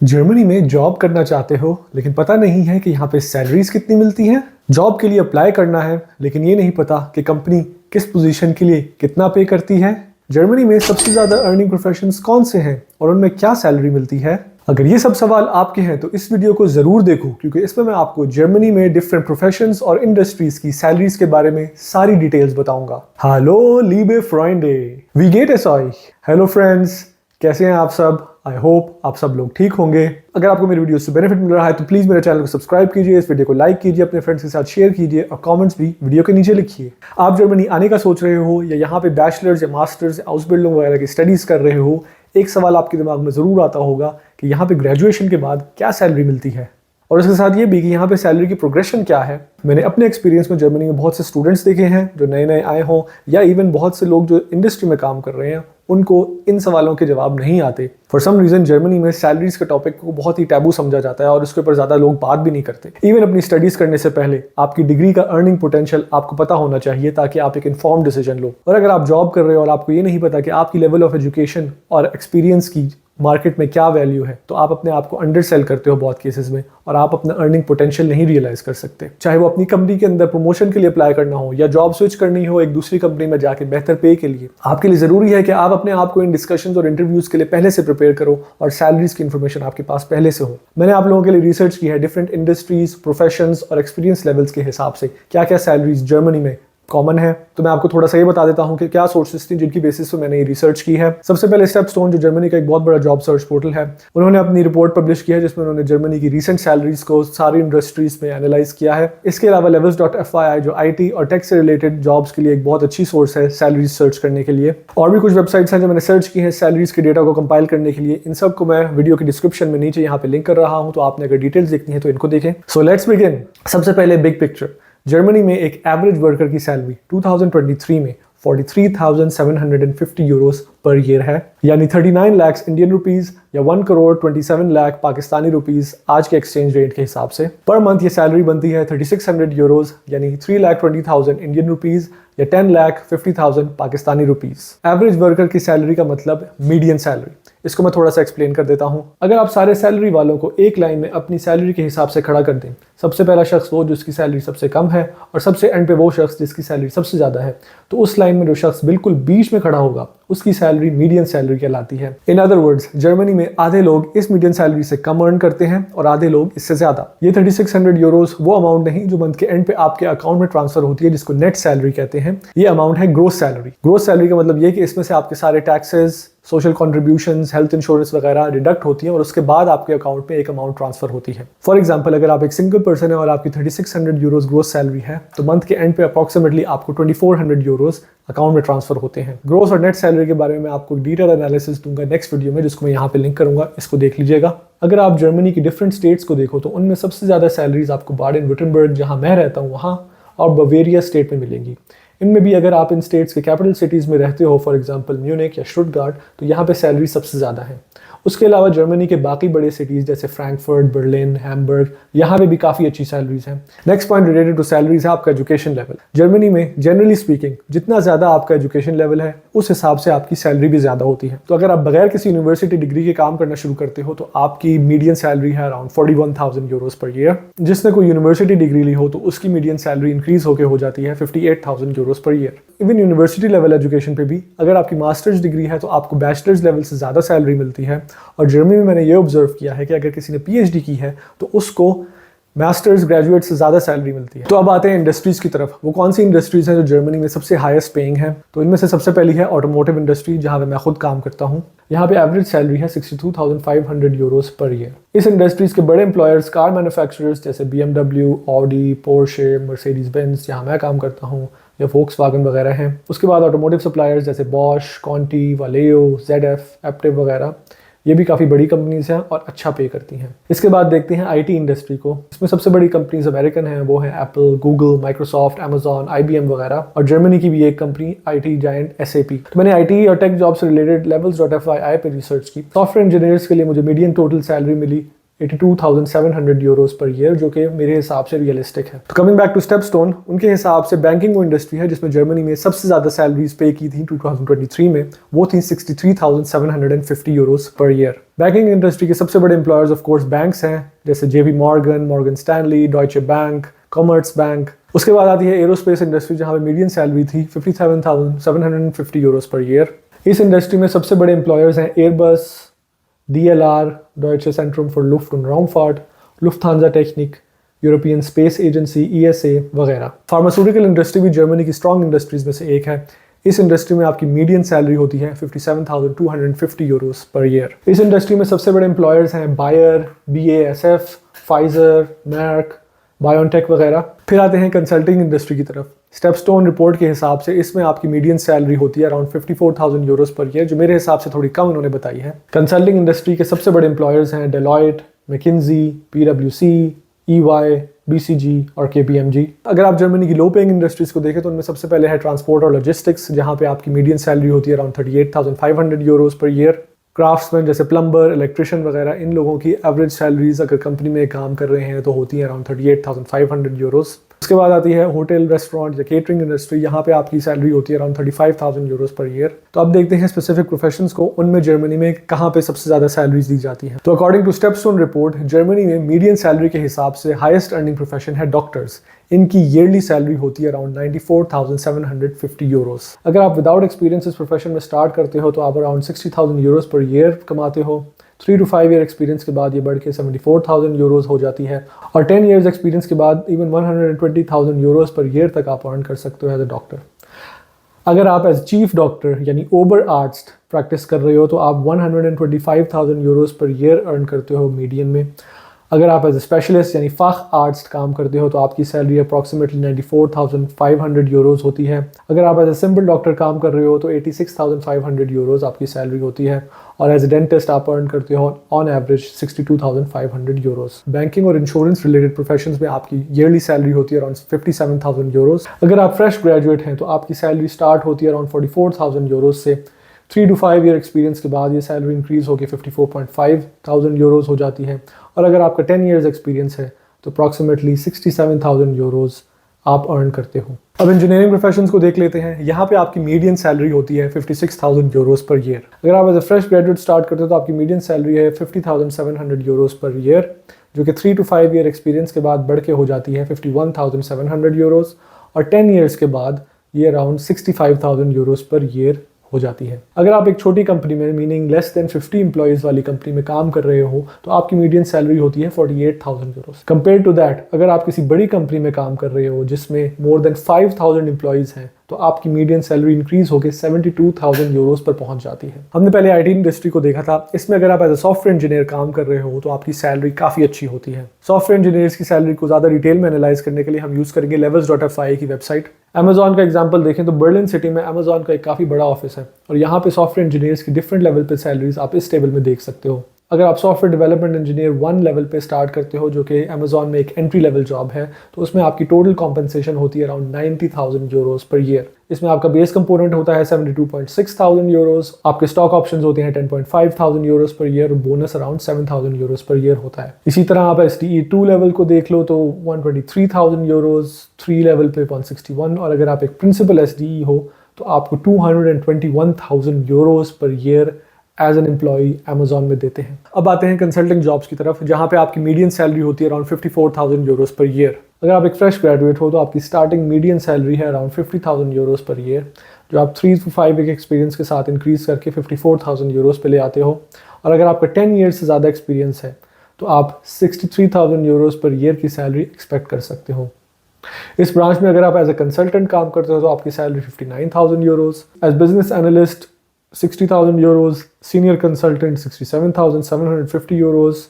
Germany में job करना चाहते हो लेकिन पता नहीं है कि यहाँ पे सैलरीज कितनी मिलती हैं। जॉब के लिए अप्लाई करना है लेकिन ये नहीं पता कि कंपनी किस पोजीशन के लिए कितना पे करती है। जर्मनी में सबसे ज़्यादा अर्निंग प्रोफेशंस कौन से हैं और उनमें क्या सैलरी मिलती है। अगर ये सब सवाल आपके हैं तो इस वीडियो को ज़रूर देखो, क्योंकि इसमें मैं आपको जर्मनी में डिफरेंट प्रोफेशंस और इंडस्ट्रीज की सैलरीज के बारे में सारी डिटेल्स बताऊंगा। हेलो लीबे फ्रेंडे, वी गेट एस आई। हेलो फ्रेंड्स, कैसे हैं आप सब? आई होप आप सब लोग ठीक होंगे। अगर आपको मेरी वीडियो से बेनिफिट मिल रहा है तो प्लीज़ मेरे चैनल को सब्सक्राइब कीजिए, इस वीडियो को लाइक कीजिए, अपने फ्रेंड्स के साथ शेयर कीजिए और कमेंट्स भी वीडियो के नीचे लिखिए। आप जर्मनी आने का सोच रहे हो या यहाँ पे बैचलर्स या मास्टर्स या आउसबिल्डिंग वगैरह की स्टडीज़ कर रहे हो, एक सवाल आपके दिमाग में ज़रूर आता होगा कि यहाँ पे ग्रेजुएशन के बाद क्या सैलरी मिलती है, और इसके साथ ये भी कि यहाँ पे सैलरी की प्रोग्रेशन क्या है। मैंने अपने एक्सपीरियंस में जर्मनी में बहुत से स्टूडेंट्स देखे हैं जो नए नए आए हों, या इवन बहुत से लोग जो इंडस्ट्री में काम कर रहे हैं, उनको इन सवालों के जवाब नहीं आते। फॉर सम रीज़न जर्मनी में सैलरीज के टॉपिक को बहुत ही टैबू समझा जाता है और इसके ऊपर ज़्यादा लोग बात भी नहीं करते। इवन अपनी स्टडीज़ करने से पहले आपकी डिग्री का अर्निंग पोटेंशियल आपको पता होना चाहिए, ताकि आप एक इन्फॉर्म डिसीजन लो। और अगर आप जॉब कर रहे हो और आपको ये नहीं पता कि आपकी लेवल ऑफ एजुकेशन और एक्सपीरियंस की मार्केट में क्या वैल्यू है, तो आप अपने आप को अंडर सेल करते हो बहुत केसेस में, और आप अपना अर्निंग पोटेंशियल नहीं रियलाइज कर सकते। चाहे वो अपनी कंपनी के अंदर प्रमोशन के लिए अप्लाई करना हो या जॉब स्विच करनी हो एक दूसरी कंपनी में जाके बेहतर पे के लिए, आपके लिए जरूरी है कि आप अपने आप को इन डिस्कशंस और इंटरव्यूज के लिए पहले से प्रिपेयर करो और सैलरीज की इन्फॉर्मेशन आपके पास पहले से हो। मैंने आप लोगों के लिए रिसर्च की है डिफरेंट इंडस्ट्रीज, प्रोफेशंस और एक्सपीरियंस लेवल्स के हिसाब से क्या क्या सैलरीज जर्मनी में कॉमन है। तो मैं आपको थोड़ा सा ये बता देता हूँ कि क्या सोर्सेज थी जिनकी बेसिस पे मैंने ये रिसर्च की है। सबसे पहले स्टेपस्टोन, जो जर्मनी का एक बहुत बड़ा जॉब सर्च पोर्टल है, उन्होंने अपनी रिपोर्ट पब्लिश की है जिसमें उन्होंने जर्मनी की रीसेंट सैलरीज को सारी इंडस्ट्रीज में एनालाइज किया है। इसके अलावा levels.fyi जो IT और टेक से रिलेटेड जॉब्स के लिए एक बहुत अच्छी सोर्स है सैलरीज सर्च करने के लिए। और भी कुछ वेबसाइट्स हैं जो मैंने सर्च की है सैलरीज के डेटा को कंपाइल करने के लिए। इन सब को मैं वीडियो की डिस्क्रिप्शन में नीचे यहाँ पे लिंक कर रहा हूँ, तो आपने अगर डिटेल्स देखनी है तो इनको देखें। So let's begin. सबसे पहले बिग पिक्चर। जर्मनी में एक एवरेज वर्कर की सैलरी 2023 में 43,750 यूरोस पर ईयर है, यानी 39 लाख इंडियन रुपीस या 1 करोड़ 27 लाख पाकिस्तानी रुपीस आज के एक्सचेंज रेट के हिसाब से। पर मंथ ये सैलरी बनती है 3600 यूरोस, यानी 3,20,000 इंडियन रुपीस या 10,50,000 पाकिस्तानी रुपीस। एवरेज वर्कर की सैलरी का मतलब मीडियन सैलरी। इसको मैं थोड़ा सा एक्सप्लेन कर देता हूँ। अगर आप सारे सैलरी वालों को एक लाइन में अपनी सैलरी के हिसाब से खड़ा कर दें, सबसे पहला शख्स वो जिसकी सैलरी सबसे कम है और सबसे एंड पे वो शख्स जिसकी सैलरी सबसे ज़्यादा है, तो उस लाइन में जो शख्स बिल्कुल बीच में खड़ा होगा उसकी सैलरी मीडियन सैलरी कहलाती है। इन अदर वर्ड्स, जर्मनी में आधे लोग इस मीडियन सैलरी से कम अर्न करते हैं और आधे लोग इससे ज़्यादा। ये 3600 यूरोस वो अमाउंट नहीं जो मंथ के एंड पे आपके अकाउंट में ट्रांसफर होती है, जिसको नेट सैलरी कहते हैं। ये अमाउंट है ग्रोस सैलरी। ग्रोस सैलरी का मतलब ये कि इसमें से आपके सारे taxes, social contributions, health insurance वगैरह डिडक्ट होती हैं और उसके बाद आपके अकाउंट में एक अमाउंट ट्रांसफर होती है। फॉर एग्जांपल, अगर आप एक सिंगल पर्सन है और आपकी 3600 यूरोस ग्रोस सैलरी है, तो मंथ के एंड पे अप्रॉक्सीमेटली आपको 2400 यूरोस अकाउंट में ट्रांसफर होते हैं। ग्रोस और नेट सैलरी के बारे में आपको डिटेल एनालिसिस दूंगा नेक्स्ट वीडियो में, जिसको मैं यहाँ पे लिंक करूंगा, इसको देख लीजिएगा। अगर आप जर्मनी की डिफरेंट स्टेट्स को देखो तो उनमें सबसे ज़्यादा सैलरीज आपको बाडेन-württemberg, जहाँ मैं रहता हूँ, वहाँ और बवेरिया स्टेट में मिलेंगी। इनमें भी अगर आप इन स्टेट्स के कैपिटल सिटीज़ में रहते हो, फॉर एग्जांपल म्यूनिक या स्टुटगार्ट, तो यहाँ पे सैलरी सबसे ज़्यादा है। उसके अलावा जर्मनी के बाकी बड़े सिटीज़ जैसे फ्रैंकफर्ट, बर्लिन, हैम्बर्ग, यहाँ पे भी काफ़ी अच्छी सैलरीज हैं। Next point related to salaries है आपका एजुकेशन लेवल। जर्मनी में जनरली स्पीकिंग जितना ज़्यादा आपका एजुकेशन लेवल है उस हिसाब से आपकी सैलरी भी ज़्यादा होती है। तो अगर आप बगैर किसी यूनिवर्सिटी डिग्री के काम करना शुरू करते हो तो आपकी मीडियन सैलरी है अराउंड 41,000 यूरोस पर ईयर। जिसने कोई यूनिवर्सिटी डिग्री ली हो तो उसकी मीडियन सैलरी इंक्रीज होकर हो जाती है 58,000 Euros per year. Even university level education पे भी अगर आपकी मास्टर्स डिग्री है तो आपको बैचलर्स लेवल से ज़्यादा सैलरी मिलती है। और जर्मनी में मैंने ये ऑब्जर्व किया है कि अगर किसी ने PhD की है तो उसको मास्टर्स ग्रेजुएट से ज़्यादा सैलरी मिलती है। तो अब आते हैं इंडस्ट्रीज़ की तरफ। वो कौन सी इंडस्ट्रीज़ हैं जो जर्मनी में सबसे हाईएस्ट पेइंग है? तो इनमें से सबसे पहली है ऑटोमोटिव इंडस्ट्री, जहाँ पे मैं खुद काम करता हूँ। यहाँ पे एवरेज सैलरी है 62,500 यूरोस पर ईयर। इस इंडस्ट्रीज़ के बड़े एम्प्लॉयर्स कार मैन्युफैक्चरर्स जैसे BMW, Audi, Porsche, Mercedes Benz, जहाँ मैं काम करता हूँ, या Volkswagen वगैरह हैं। उसके बाद ऑटोमोटिव सप्लायर्स जैसे Bosch, Conti, Valeo, ZF, Aptiv वगैरह, ये भी काफ़ी बड़ी कंपनीज हैं और अच्छा पे करती हैं। इसके बाद देखते हैं IT इंडस्ट्री को। इसमें सबसे बड़ी कंपनीज अमेरिकन हैं, वो हैं Apple, Google, Microsoft, Amazon, IBM वगैरह। और जर्मनी की भी एक कंपनी IT जायंट SAP। तो मैंने IT और टेक जॉब से रिलेटेड levels.fyi पे रिसर्च की। सॉफ्टवेयर इंजीनियर्स के लिए मुझे मीडियन टोटल सैलरी मिली 82,700 यूरोस पर ईयर, जो कि मेरे हिसाब से रियलिस्टिक है। तो कमिंग बैक टू स्टेपस्टोन, उनके हिसाब से बैंकिंग वो इंडस्ट्री है जिसमें जर्मनी में सबसे ज़्यादा सैलरीज पे की थी 2023 में, वो थी 63,750 Euros per year. Banking industry के सबसे बड़े एम्प्लॉयर्स ऑफ कोर्स बैंक्स हैं, जैसे JP Morgan, Morgan Stanley, Deutsche bank, commerce bank. उसके बाद आती है एरोस्पेस इंडस्ट्री, जहाँ पे मीडियन सैलरी थी 57,750 यूरोस पर ईयर। इस इंडस्ट्री में सबसे बड़े एम्प्लॉयर्स हैं Airbus, DLR, Deutsche Zentrum für Luft- und Raumfahrt, Lufthansa Technik, European space agency ESA वगैरह। फार्मास्यूटिकल इंडस्ट्री भी जर्मनी की स्ट्रॉन्ग इंडस्ट्रीज में से एक है। इस इंडस्ट्री में आपकी मीडियन सैलरी होती है 57,250 यूरोस पर ईयर। इस इंडस्ट्री में सबसे बड़े एम्प्लॉयर्स हैं बायर, BASF, फाइजर, मैर्क, बायोनटेक वगैरह। फिर आते हैं कंसल्टिंग इंडस्ट्री की तरफ। स्टेपस्टोन रिपोर्ट के हिसाब से इसमें आपकी मीडियन सैलरी होती है अराउंड 54,000 यूरोस पर ईयर, जो मेरे हिसाब से थोड़ी कम उन्होंने बताई है। कंसल्टिंग इंडस्ट्री के सबसे बड़े एम्प्लॉयर्स हैं Deloitte, McKenzie, PwC, EY, BCG और KPMG। अगर आप जर्मनी की लो पेइंग इंडस्ट्रीज को देखें तो उनमें सबसे पहले है ट्रांसपोर्ट और लॉजिस्टिक्स, जहाँ पे आपकी मीडियन सैलरी होती है around 38,500 Euros per year. Craftsman जैसे प्लम्बर, इलेक्ट्रिशियन वगैरह, इन लोगों की एवरेज सैलरीज अगर कंपनी में काम कर रहे हैं तो होती है अराउंड 38,500 यूरोस। उसके बाद आती है होटल, रेस्टोरेंट या केटरिंग इंडस्ट्री, यहाँ पे आपकी सैलरी होती है अराउंड 35,000 यूरोस पर ईयर। तो अब देखते हैं स्पेसिफिक प्रोफेशंस को, उनमें जर्मनी में कहाँ पे सबसे ज़्यादा सैलरीज दी जाती हैं। तो according to StepStone report, Germany में मीडियन सैलरी के हिसाब से हाईएस्ट अर्निंग प्रोफेशन है डॉक्टर्स। इनकी ईयरली सैलरी होती है अराउंड 94,750 यूरोस। अगर आप विदाउट एक्सपीरियंस इस प्रोफेशन में स्टार्ट करते हो तो आप अराउंड 60,000 यूरोस पर ईयर कमाते हो। 3 to 5 ईयर एक्सपीरियंस के बाद ये बढ़ के 74,000 यूरोस हो जाती है, और 10 ईयर्स एक्सपीरियंस के बाद इवन 120,000 यूरोस पर ईयर तक आप अर्न कर सकते हो एज अ डॉक्टर। अगर आप एज चीफ डॉक्टर यानी ओबर आर्ट्स प्रैक्टिस कर रहे हो तो आप 125,000 यूरोस पर ईयर अर्न करते हो मीडियन में। अगर आप एज ए स्पेशलिस्ट यानी फ़ाख आर्ट्स काम करते हो तो आपकी सैलरी अप्रॉक्सीमेटली 94,500 यूरोस होती है। अगर आप एज ए सिंपल डॉक्टर काम कर रहे हो तो 86,500 यूरोस आपकी सैलरी होती है, और एज ए डेंटिस्ट आप अर्न करते हो ऑन एवरेज 62,500 यूरोस। बैंकिंग और इंश्योरेंस रिलेटेड प्रोफेशंस में आपकी ईयरली सैलरी होती है अराउंड 57,000 यूरोस। अगर आप फ्रेश ग्रेजुएट हैं तो आपकी सैलरी स्टार्ट होती है अराउंड 44,000 यूरोस से। 3 to 5 ईयर एक्सपीरियंस के बाद ये सैलरी इंक्रीज होकर 54,500 यूरोस हो जाती है, और अगर आपका 10 ईयर्स एक्सपीरियंस है तो अप्रॉक्सीमेटली 67,000 यूरोस आप अर्न करते हो। अब इंजीनियरिंग प्रोफेशंस को देख लेते हैं। यहाँ पे आपकी मीडियन सैलरी होती है 56,000 यूरोस पर ईयर। अगर आप as a fresh graduate start करते हो तो आपकी मीडियन सैलरी है 50,700 यूरोस पर ईयर, जो कि 3 to 5 ईयर एक्सपीरियंस के बाद बढ़ के हो जाती है 51,700 यूरोस, और 10 ईयर्स के बाद ये अराउंड 65,000 यूरोस पर ईयर हो जाती है। अगर आप एक छोटी कंपनी में मीनिंग लेस देन 50 एम्प्लॉइज वाली कंपनी में काम कर रहे हो तो आपकी मीडियन सैलरी होती है 48,000 यूरोस। कंपेयर टू दैट, अगर आप किसी बड़ी कंपनी में काम कर रहे हो जिसमें मोर देन 5,000 एम्प्लॉइज हैं तो आपकी मीडियन सैलरी इंक्रीज होकर 72,000 यूरोस पर पहुंच जाती है। हमने पहले IT इंडस्ट्री को देखा था, इसमें अगर आप एज अ सॉफ्टवेयर इंजीनियर काम कर रहे हो तो आपकी सैलरी काफ़ी अच्छी होती है। सॉफ्टवेयर इंजीनियर्स की सैलरी को ज़्यादा डिटेल में एनालाइज करने के लिए हम यूज़ करेंगे levels.fi की वेबसाइट। अमेजॉन का एग्जांपल देखें तो बर्लिन सिटी में अमेजॉन का एक काफ़ी बड़ा ऑफिस है, और यहाँ पे सॉफ्टवेयर इंजीनियर्स की डिफरेंट लेवल पे सैलरीज आप इस टेबल में देख सकते हो। अगर आप सॉफ्टवेयर डेवलपमेंट इंजीनियर 1 लेवल पे स्टार्ट करते हो, जो कि अमेजॉन में एक एंट्री लेवल जॉब है, तो उसमें आपकी टोटल कॉम्पनसेशन होती है अराउंड 90,000 यूरोस पर ईयर। इसमें आपका बेस कंपोनेंट होता है 72,600 यूरोस, आपके स्टॉक ऑप्शंस होते हैं 10,500 यूरोस पर ईयर, और bonus around 7,000 Euros per year होता है। इसी तरह आप STE 2 लेवल को देख लो तो 123,000 यूरोस, 3 लेवल पे 161, और अगर आप एक प्रिंसिपल SDE हो तो आपको 221,000 euros per year as an employee Amazon में देते हैं। अब आते हैं कंसल्टिंग जॉब्स की तरफ, जहाँ पे आपकी मीडियन सैलरी होती है अराउंड 54,000 यूरोस पर ईयर। अगर आप एक फ्रेश ग्रेजुएट हो तो आपकी स्टार्टिंग मीडियन सैलरी है अराउंड 50,000 यूरोस पर ईयर, जो आप 3 to 5 ईयर एक्सपीरियंस के साथ इंक्रीज करके 54,000 यूरोस पे ले आते हो। और अगर आपका 10 ईयर से ज़्यादा एक्सपीरियंस है तो आप 63,000 यूरोस पर ईयर की सैलरी एक्सपेक्ट कर सकते हो। इस ब्रांच में अगर आप एज ए कंसल्टेंट काम करते हो तो आपकी salary 59,000 euros, as business analyst 60,000 euros, senior consultant 67,750 euros,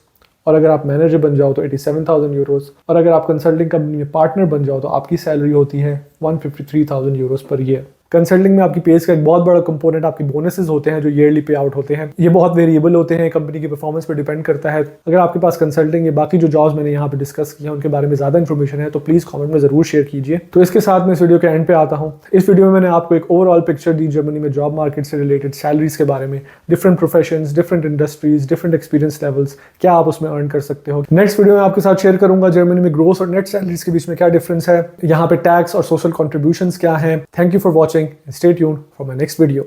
और अगर आप मैनेजर बन जाओ तो 87,000 यूरोस, और अगर आप कंसल्टिंग कंपनी में पार्टनर बन जाओ तो आपकी सैलरी होती है 153,000 यूरोस पर ईयर। कंसल्टिंग में आपकी पेज का एक बहुत बड़ा कंपोनेंट आपकी बोनसेस होते हैं जो ईयरली पे आउट होते हैं। ये बहुत वेरिएबल होते हैं, कंपनी की परफॉर्मेंस पर डिपेंड करता है। अगर आपके पास कंसल्टिंग या बाकी जो जॉब्स मैंने यहाँ पे डिस्कस किया उनके बारे में ज़्यादा इन्फॉर्मेशन है तो प्लीज़ कमेंट में ज़रूर शेयर कीजिए। तो इसके साथ मैं इस वीडियो के एंड पे आता हूँ। इस वीडियो में मैंने आपको एक ओवरऑल पिक्चर दी जर्मनी में जॉब मार्केट से रिलेटेड, सैलरीज के बारे में, different professions, different industries, different experience levels, क्या आप उसमें अर्न कर सकते हो। नेक्स्ट वीडियो में आपके साथ शेयर करूंगा जर्मनी में ग्रोस और नेट सैलरीज के बीच में क्या डिफरेंस है, यहाँ पे टैक्स और सोशल कॉन्ट्रीब्यूशंस क्या हैं। Thank you for watching, stay tuned for my next video.